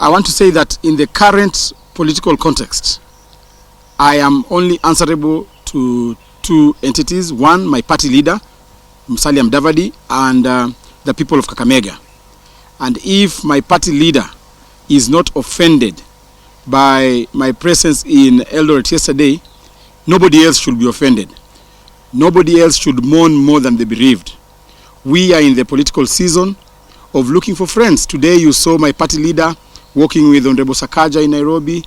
I want to say that in the current political context, I am only answerable to two entities. One, my party leader, Musalia Mudavadi, and the people of Kakamega. And if my party leader is not offended by my presence in Eldoret yesterday, nobody else should be offended. Nobody else should mourn more than the bereaved. We are in the political season of looking for friends. Today you saw my party leader working with Honorable Sakaja in Nairobi,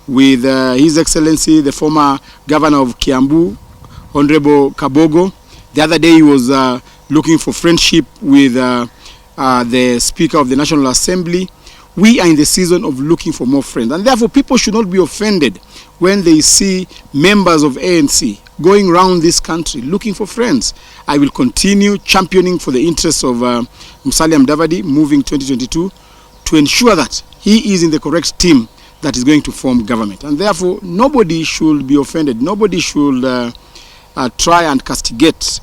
with His Excellency, the former governor of Kiambu, Honorable Kabogo. The other day he was looking for friendship with the Speaker of the National Assembly. We are in the season of looking for more friends, and therefore people should not be offended when they see members of ANC going around this country looking for friends. I will continue championing for the interests of Musalia Mudavadi moving 2022 to ensure that he is in the correct team that is going to form government. And therefore, nobody should be offended. Nobody should try and castigate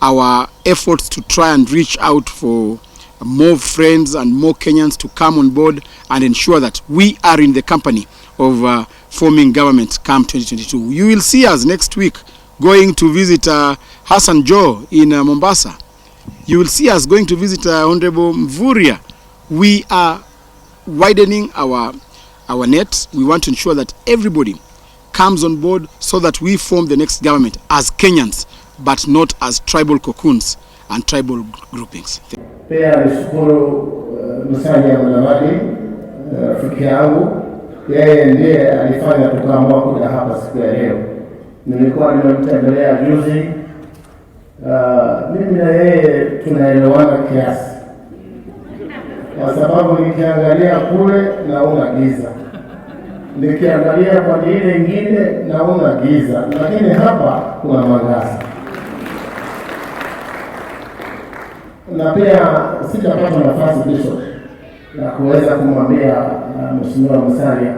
our efforts to try and reach out for more friends and more Kenyans to come on board and ensure that we are in the company of forming government come 2022. You will see us next week going to visit Hassan Joe in Mombasa. You will see us going to visit Honorable Mvuria. We are widening our net. We want to ensure that everybody comes on board so that we form the next government as Kenyans, but not as tribal cocoons and tribal groupings. Pia nishukuru Musalia Mudavadi, rafiki yangu. Yeye ndiye alifanya tukaamua kuja hapa siku ya leo. Nilikuwa nimemtembelea juzi. Mimi na yeye tunaelewana kiasi, kwa sababu nikiangalia kule naona giza, nikiangalia kwa ile nyingine naona giza, lakini hapa kuna mwangaza. Na pia sitapata nafasi kesho na kuweza kumwambia Mheshimiwa Musalia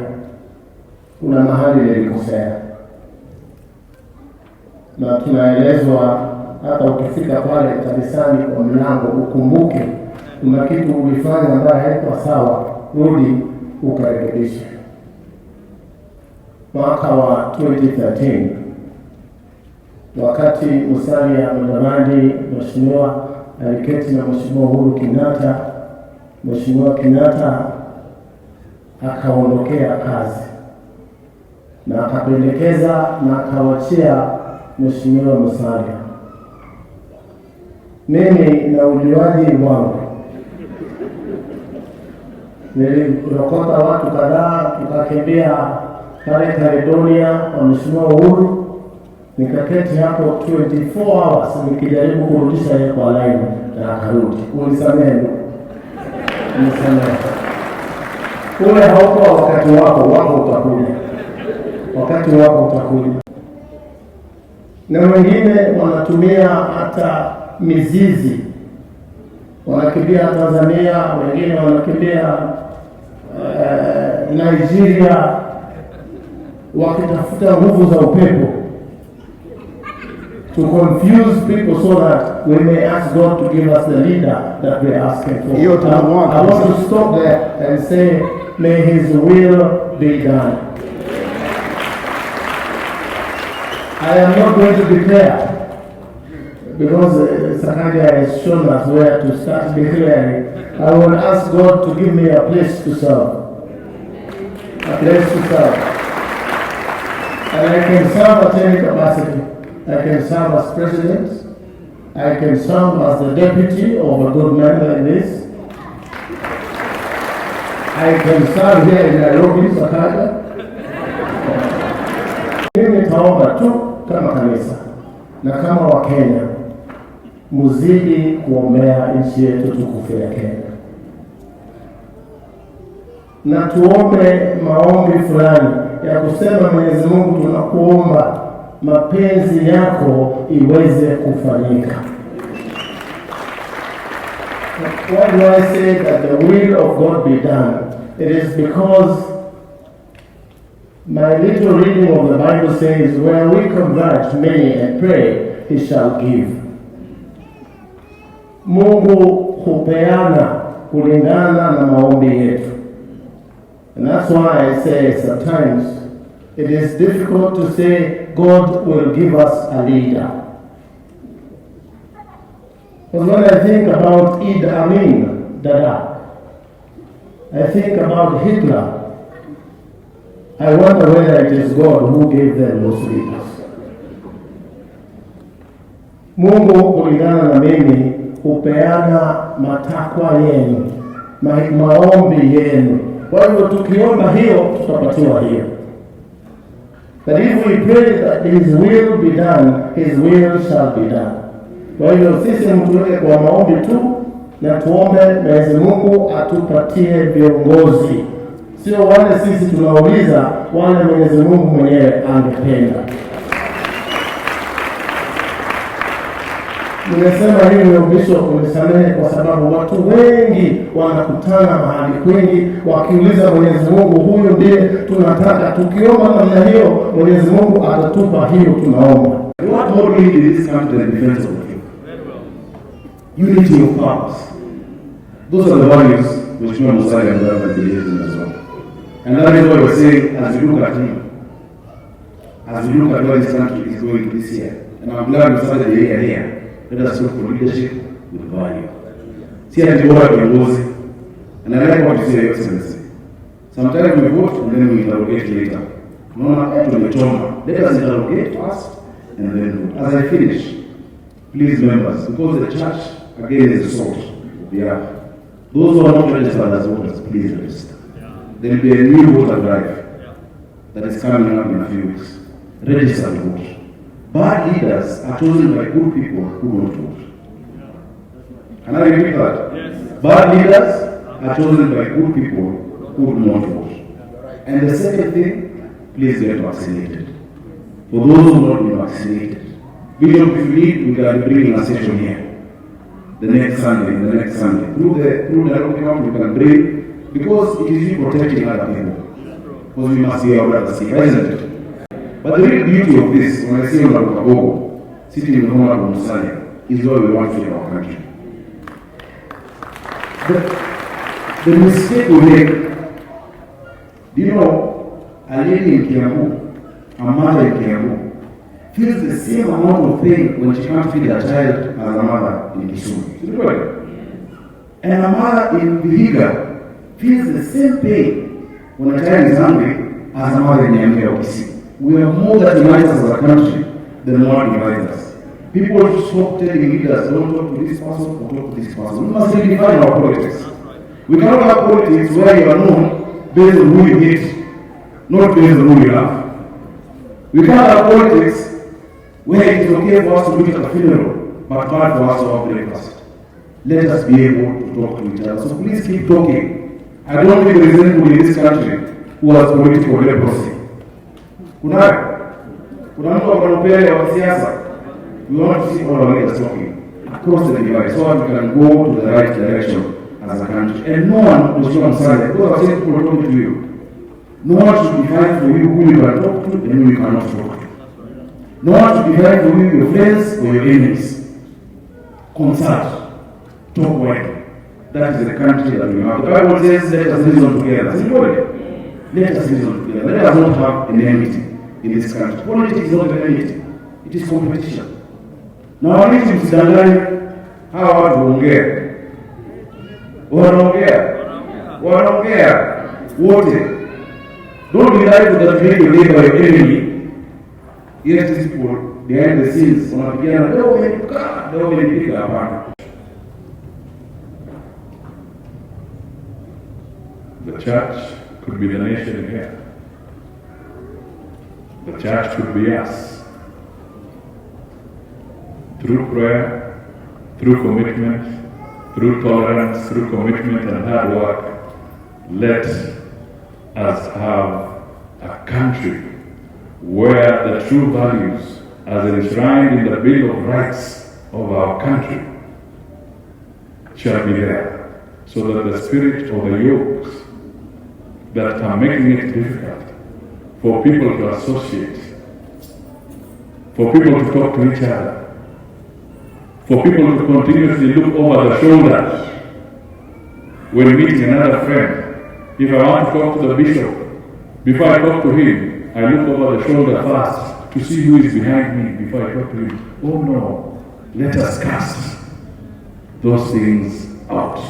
kuna mahali nilikosea, na tunaelezwa hata ukifika pale kanisani kwa mlango ukumbuke kuna kitu ulifanya ambaye haikuwa sawa, rudi ukarekebisha. Mwaka wa 2013 wakati Musalia Mudavadi Mheshimiwa aliketi na Mheshimiwa Uhuru Kenyatta, Mheshimiwa Kenyatta akaondokea kazi na akapendekeza na akawachia Mheshimiwa Musalia. Mimi na uliwaji wangu nilirokota watu kadhaa, tukakimbia pale Caledonia kwa Mheshimiwa Uhuru. Nikaketi hapo 24 hours nikijaribu kurudisha yeye kwa line na akarudi. Unisamehe. Unisamehe. Ule hauko wakati wako utakuja. Wakati wako utakuja. Na wengine wanatumia hata mizizi. Wanakimbia Tanzania, wengine wanakimbia Nigeria wakitafuta nguvu za upepo, to confuse people so that we may ask God to give us the leader that we are asking for. I want to stop there and say, may His will be done. I am not going to declare, because Sakaja has shown us where to start declaring. I will ask God to give me a place to serve. A place to serve. And I can serve at any capacity. I can serve as president. I can serve as the deputy of a good man like this. I can serve here in Nairobi, Sakaja. Mimi nitaomba tu kama kanisa na kama Wakenya, muzidi kuombea nchi yetu tukufu ya Kenya. Na tuombe maombi fulani ya kusema, Mwenyezi Mungu tunakuomba mapenzi yako iweze kufanyika. Why do I say that the will of God be done? It is because my little reading of the Bible says, where we converge many and pray, He shall give. Mungu hupeana kulingana na maombi yetu. And that's why I say sometimes it is difficult to say God will give us a leader. Because when I think about Idi Amin Dada, I think about Hitler, I wonder whether it is God who gave them those leaders. Mungu kulingana na mimi hupeana matakwa yenu, maombi yenu. Kwa hivyo tukiomba hiyo tutapatiwa hiyo. But if we pray that his will be done, his will shall be done. Kwa hivyo sisi mtuweke kwa maombi tu na tuombe Mwenyezi Mungu atupatie viongozi. Sio wale sisi tunauliza, wale Mwenyezi Mungu mwenyewe angependa. Nimesema hivyo Bishop, unisamehe kwa sababu watu wengi wanakutana mahali kwingi wakiuliza Mwenyezi Mungu, huyu ndiye tunataka. Tukiomba namna hiyo Mwenyezi Mungu atatupa hiyo tunaomba. What more need in this country than defense of the truth? Unity of purpose. Those are the values which Musalia Mudavadi believes in as well. And that is why we're saying, as we look at him, as we look at where this country is going this year, and I'm glad we started the year here, let us look for leadership with value. See, I do what we was, and I like what you say, Your Excellency. Sometimes we vote and then we interrogate later. No, let us interrogate first and then vote. As I finish, please members, because the church again is the salt of the earth. Those who are not registered as voters, please register. There will be a new voter drive that is coming up in a few weeks. Register to vote. Bad leaders are chosen by good people who don't vote. Can I repeat that? Yes. Bad leaders are chosen by good people who do not vote. And the second thing, please get vaccinated. For those who have not been vaccinated, Bishop, if you need, we can bring a session here. The next Sunday. Through the local camp, we can bring, because it is you protecting other people. Because we must hear our brothers speak, isn't it? But the real beauty of this, when I see Honorable Kabogo sitting in Honorable Musalia, is where we want to in our country. The mistake we make, do you know, a lady in Kiambu, a mother in Kiambu, feels the same amount of pain when she can't feed her child as a mother in Kisumu. And a mother in Vihiga feels the same pain when a child is hungry as a mother in Nyamira or Kisii. We are more that unites us as a country than what divides us. People stop telling leaders, don't talk to this person or talk to this person. We must redefine our politics. We cannot have politics where you are known based on who you hate, not based on who you love. We can't have politics where it is okay for us to meet at a funeral, but bad for us to have breakfast. Let us be able to talk to each other. So please keep talking. I don't think there is anybody in this country who has political leprosy. Kuna mtu akanopele wa siasa. We want to see all our leaders talking across the divide so that we can go to the right direction as a country. And no one will show on Sunday, because I've seen people talking to you. No one should define for you who you can talk to and who you cannot talk to. No one should define for you your friends or your enemies. Consult. Talk widely. That is the country that we have. The Bible says, let us reason together. Symbolic. Let us reason together. Let us not have an enmity in this country. Politics is not an enmity. It is competition. Na wananchi msidanganye hawa watu wanaongea wote. Don't be like that make your neighbor your enemy. Yet these people behind the scenes wanapigana leo wamenipiga hapana. The church could be the nation here. The church could be us. Through prayer, through commitment, through tolerance, through commitment and hard work, let us have a country where the true values as enshrined in the Bill of Rights of our country shall be there, so that the spirit of the yokes that are making it difficult for people to associate, for people to talk to each other, for people to continuously look over the shoulder when meeting another friend, If I want to talk to the bishop, before I talk to him, I look over the shoulder first to see who is behind me before I talk to him. Oh no, let us cast those things out.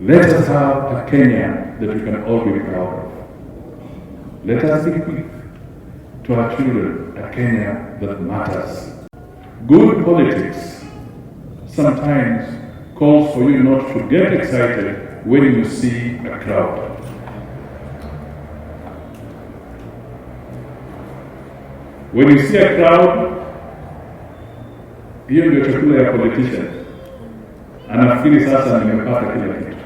Let us have a Kenya that we can all be proud of. Let us bequeath to our children a Kenya that matters. Good politics sometimes calls for you not to get excited when you see a crowd. When you see a crowd, hiyo ndio chakula ya politician. Anafikiri sasa nimepata kila kitu.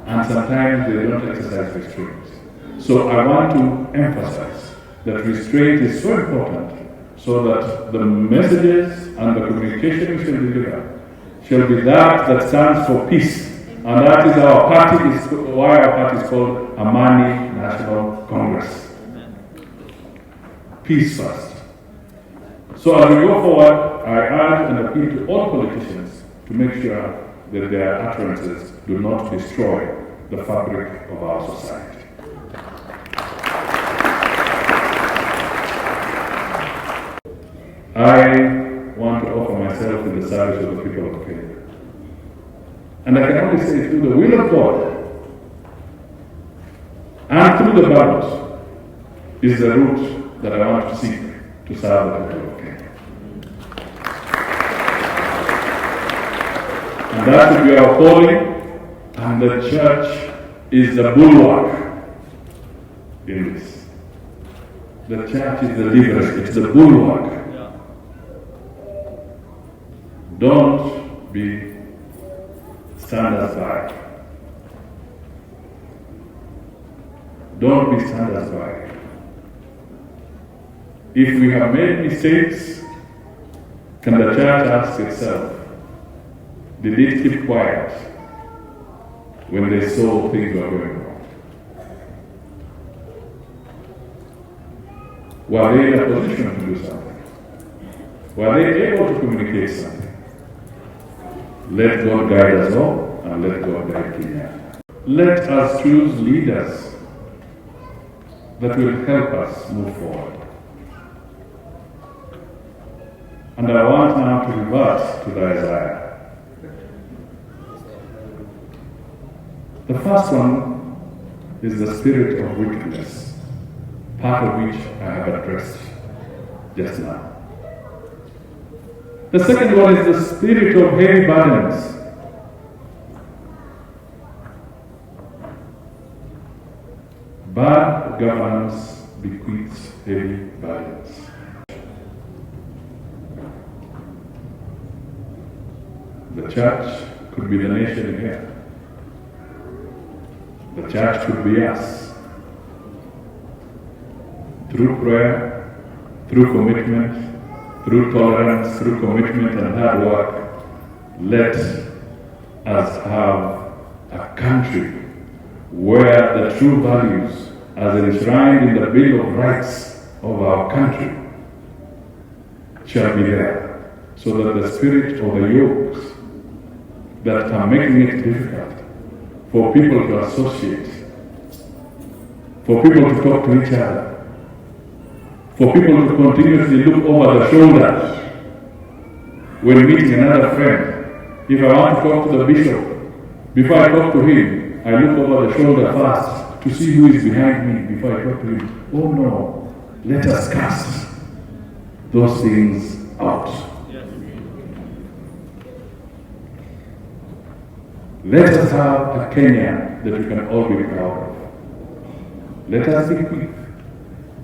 And sometimes they don't exercise restraint. So I want to emphasize that restraint is so important so that the messages and the communication we shall deliver shall be that stands for peace. And that is our party, why our party is called Amani National Congress. Peace first. So as we go forward, I urge and appeal to all politicians to make sure that their utterances do not destroy the fabric of our society. I want to offer myself in the service of the people of Kenya. And I can only say through the will of God and through the ballot is the route that I want to seek to serve the people of Kenya. And that will be our calling, and the church is the bulwark in this. The church is the leader, it's the bulwark. Don't be standers-by. Don't be standers-by. If we have made mistakes, can the church ask itself, did it keep quiet when they saw things were going wrong? Were they in a position to do something? Were they able to communicate something? Let God guide us all, and let God guide Kenya. Let us choose leaders that will help us move forward. And I want now to revert to the Isaiah. The first one is the spirit of wickedness, part of which I have addressed just now. The second one is the spirit of heavy burdens. Bad governance bequeaths heavy burdens. The church could be the nation here. The church could be us. Through prayer, through commitment, through tolerance, through commitment and hard work, let us have a country where the true values as enshrined in the Bill of Rights of our country shall be there, so that the spirit of the yokes that are making it difficult for people to associate, for people to talk to each other, for people to continuously look over the shoulder when meeting another friend. If I want to talk to the bishop, before I talk to him, I look over the shoulder first to see who is behind me before I talk to him. Oh no, let us cast those things out. Let us have a Kenya that we can all be proud of. Let us bequeath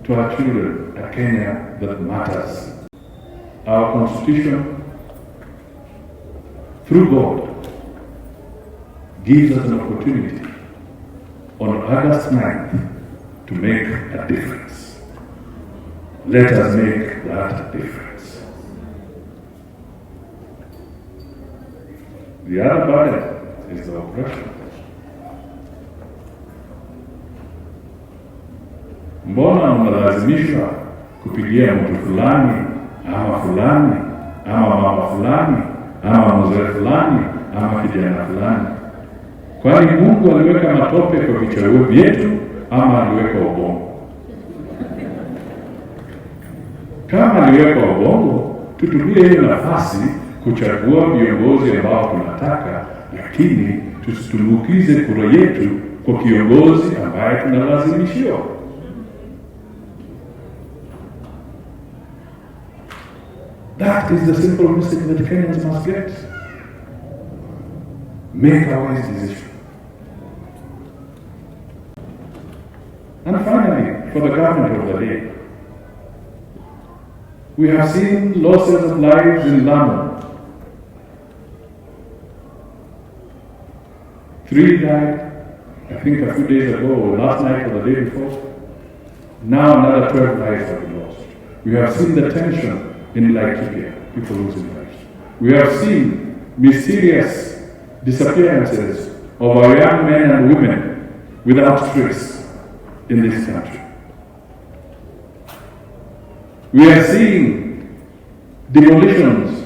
to our children a Kenya that matters. Our Constitution, through God, gives us an opportunity on August 9th to make a difference. Let us make that difference. The other burden is the oppression. Mbona mnalazimishwa kupigia mtu fulani ama mama fulani ama mzee fulani ama kijana fulani? Kwani Mungu aliweka matope kwa vichwa vyetu ama aliweka ubongo? Kama aliweka ubongo, tutumie hiyo nafasi kuchagua viongozi ambao tunataka, lakini tusitumbukize kura yetu kwa kiongozi ambaye tunalazimishiwa. That is the simple message that Kenyans must get. Make a wise decision. And finally, for the government of the day, we have seen losses of lives in London. 3 died, I think a few days ago, or last night or the day before. Now another 12 lives have been lost. We have seen the tension in Lipa, people losing lives. We have seen mysterious disappearances of our young men and women without trace in this country. We are seeing demolitions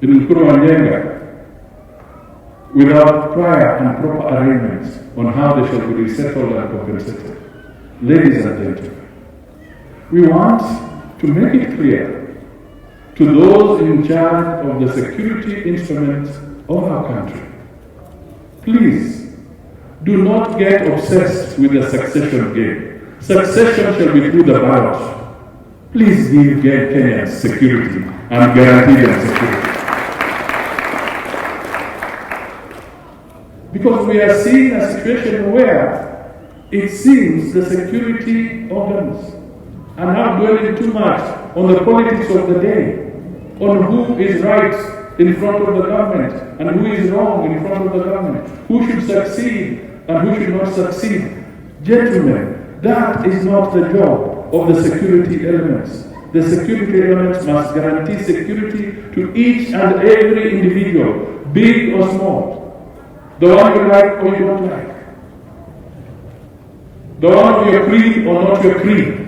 in Uhuru without prior and proper arrangements on how they shall be resettled and compensated. Ladies and gentlemen, we want to make it clear to those in charge of the security instruments of our country, please do not get obsessed with the succession game. Succession shall be through the ballot. Please give Kenyans security and guarantee them security. Because we are seeing a situation where it seems the security organs are not dwelling too much on the politics of the day, on who is right in front of the government and who is wrong in front of the government, who should succeed and who should not succeed. Gentlemen, that is not the job of the security elements. The security elements must guarantee security to each and every individual, big or small. The one you like or you don't like. The one of your creed or not your creed.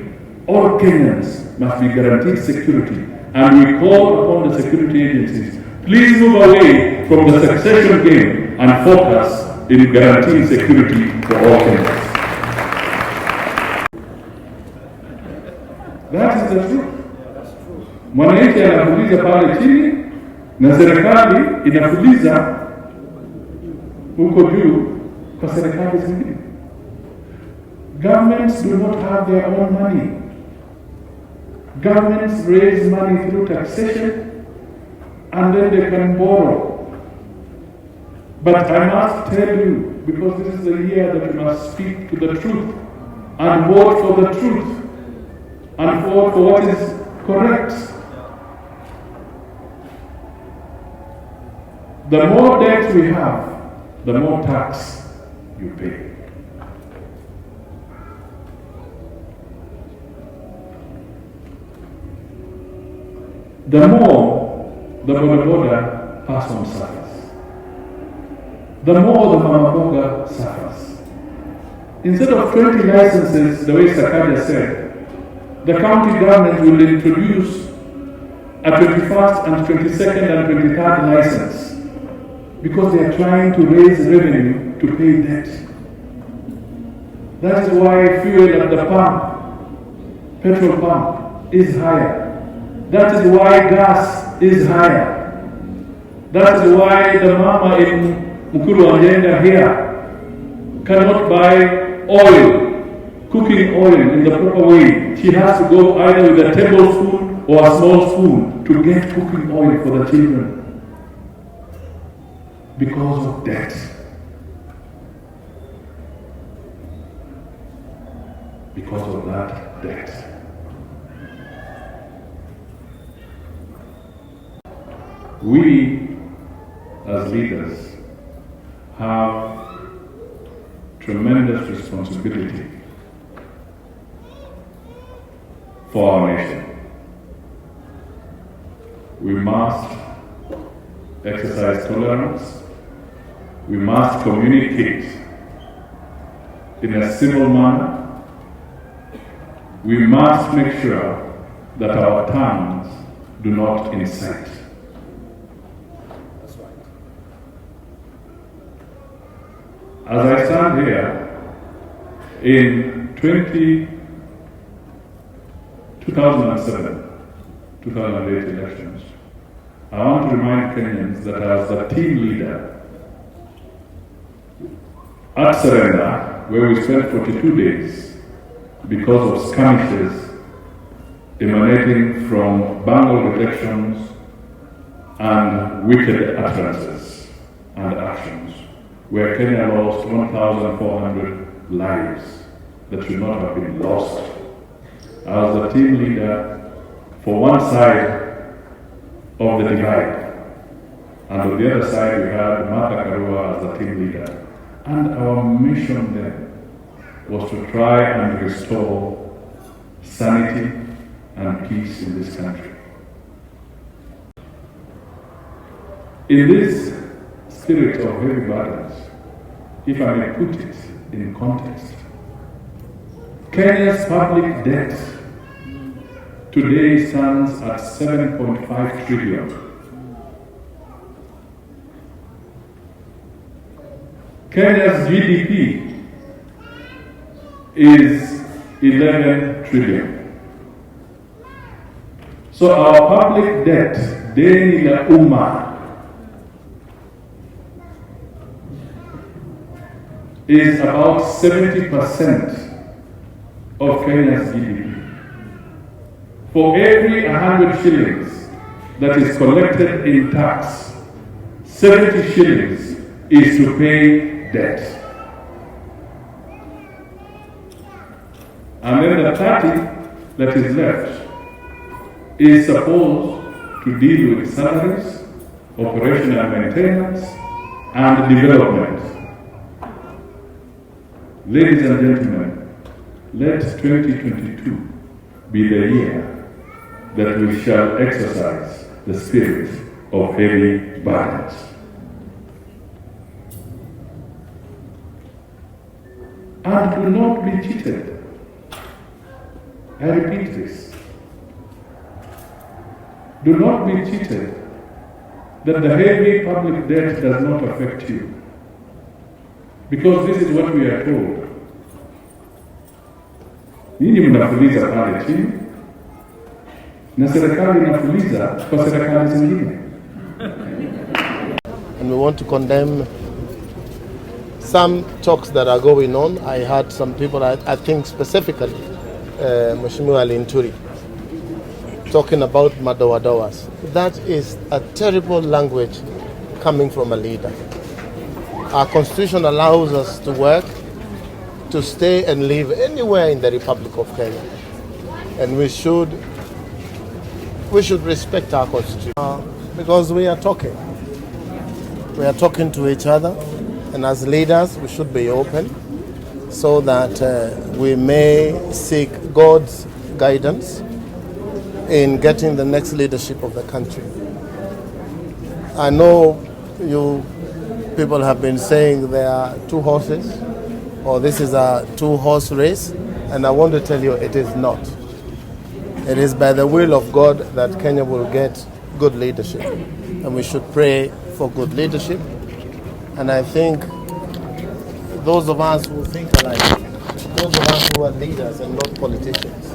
All Kenyans must be guaranteed security. And we call upon the security agencies, please move away from the succession game and focus in guaranteeing security for all Kenyans. That is the truth. Mwananchi anafuliza pale chini na serikali inafuliza huko juu kwa serikali zingine. Governments do not have their own money. Governments raise money through taxation and then they can borrow. But I must tell you, because this is the year that you must speak to the truth and vote for the truth and vote for what is correct. The more debt we have, the more tax you pay. The more the bodaboda person suffers, the more the mamaboga suffers. Instead of 20 licenses, the way Sakaja said, the county government will introduce a 21st and 22nd and 23rd license because they are trying to raise revenue to pay debt. That is why fuel at the pump, petrol pump, is higher. That is why gas is higher. That is why the mama in Mukuru here cannot buy oil, cooking oil in the proper way. She has to go either with a tablespoon or a small spoon to get cooking oil for the children because of debt. Because of that debt. We, as leaders, have tremendous responsibility for our nation. We must exercise tolerance. We must communicate in a civil manner. We must make sure that our tongues do not incite. As I stand here, in 2007, 2008 elections, I want to remind Kenyans that as the team leader at Surrender, where we spent 42 days because of skirmishes emanating from bungled elections and wicked utterances and actions, where Kenya lost 1,400 lives that should not have been lost. I was the team leader for one side of the divide, and on the other side we had Martha Karua as the team leader. And our mission then was to try and restore sanity and peace in this country. In this spirit of heavy burdens, if I may put it in context, Kenya's public debt today stands at 7.5 trillion. Kenya's GDP is 11 trillion. So our public debt, deni la umma, is about 70% of Kenya's GDP. For every 100 shillings that is collected in tax, 70 shillings is to pay debt. And then the 30 that is left is supposed to deal with salaries, operational maintenance, and development. Ladies and gentlemen, let 2022 be the year that we shall exercise the spirit of heavy burdens. And do not be cheated. I repeat this. Do not be cheated that the heavy public debt does not affect you. Because this is what we are told. Ninyi mnafuliza pale chini na serikali inafuliza kwa serikali zingine. And we want to condemn some talks that are going on. I heard some people, I think specifically Mheshimiwa Linturi, talking about madowadowas. That is a terrible language coming from a leader. Our constitution allows us to work, to stay and live anywhere in the Republic of Kenya. And we should respect our constitution. Because we are talking. We are talking to each other. And as leaders, we should be open so that we may seek God's guidance in getting the next leadership of the country. I know you people have been saying there are two horses, or this is a two-horse race, and I want to tell you it is not. It is by the will of God that Kenya will get good leadership, and we should pray for good leadership. And I think those of us who think alike, those of us who are leaders and not politicians,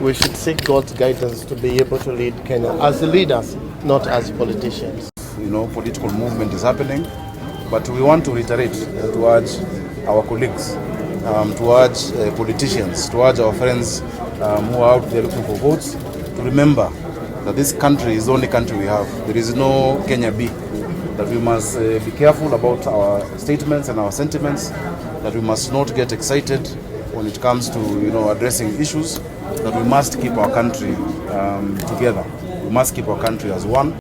we should seek God's guidance to be able to lead Kenya as leaders, not as politicians. Political movement is happening, but we want to reiterate to urge our colleagues, to urge politicians, to urge our friends who are out there looking for votes, to remember that this country is the only country we have. There is no Kenya B. That we must be careful about our statements and our sentiments, that we must not get excited when it comes to addressing issues, that we must keep our country together. We must keep our country as one.